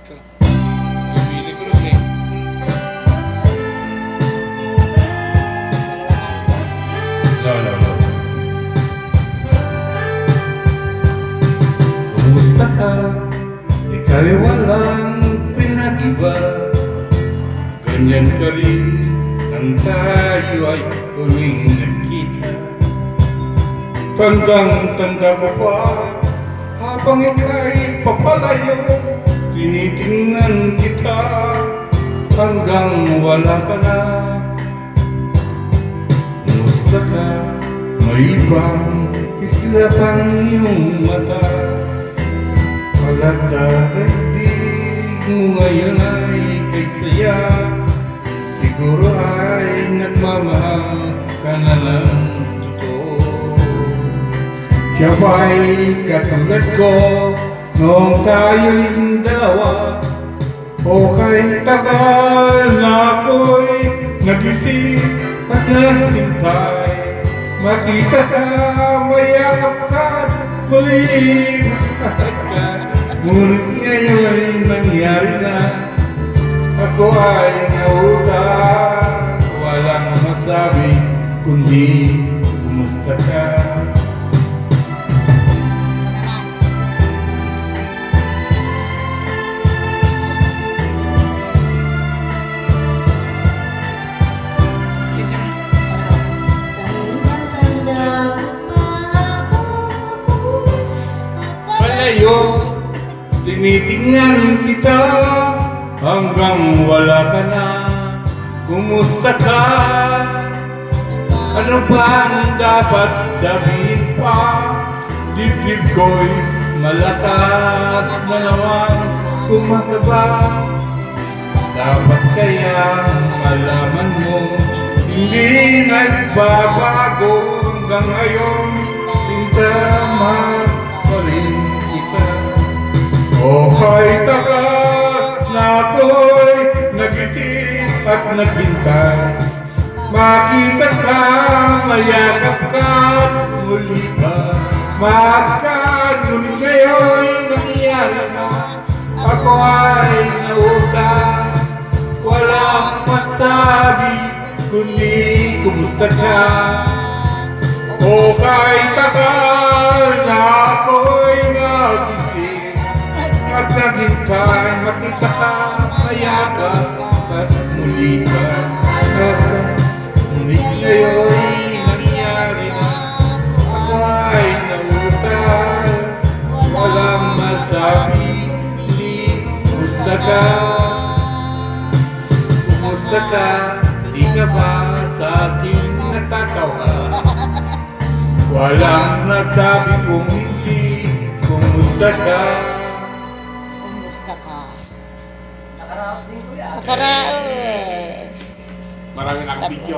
ka. Bibili ko lang eh. No. Kumusta ka? Ika'y walang pinag-iba. Ganyan ka rin nang tayo ay huling nagkita. Tandang-tanda ko pa, habang ika'y papalayo, tinitingnan kita hanggang wala ka na. Kumusta ka? May ibang kislatan iyong mata. Halata daigdig mo ngayon ay kay saya. Siguro ay nagmamahal ka na lang totoo. Siya ba'y katulad ko noong tayo'y dalawa? O kay tagal na ako'y nag-isip at naghintay. Makita ka, mayakap ka, muli mahal ka. Ngunit ngayon ay nangyari na, ako ay nautang. Walang masabi kundi kumusta ka. Palayo, tinitingnan kita hanggang wala ka na. Kumusta ka? Ano bang dapat sabihin pa? Dibdib ko'y malakas na naman kumakaba. Dapat kaya malaman mo, hindi nagbabago hanggang ngayon. Tama pa rin kita. O kay tagal na ako'y nag-isip at naghintay. Makita ka, mayakap ka, muli ka ngunit ngayon'y nangyari na. Ako ay nautang, walang masabi kundi kumusta ka. O kay tagal na ako'y nag-isip at naghintay. Makita ka, mayakap at muli ka. Ngunit ngayon'y nangyari na. Ako ay nautang, walang masabi kundi kumusta ka. Kumusta ka? Di ka ba sa akin natatawa? Walang nasabi kung hindi kumusta ka. Kumusta ka? Nakaraos din ko yan. Nakaraos. Marami ng video.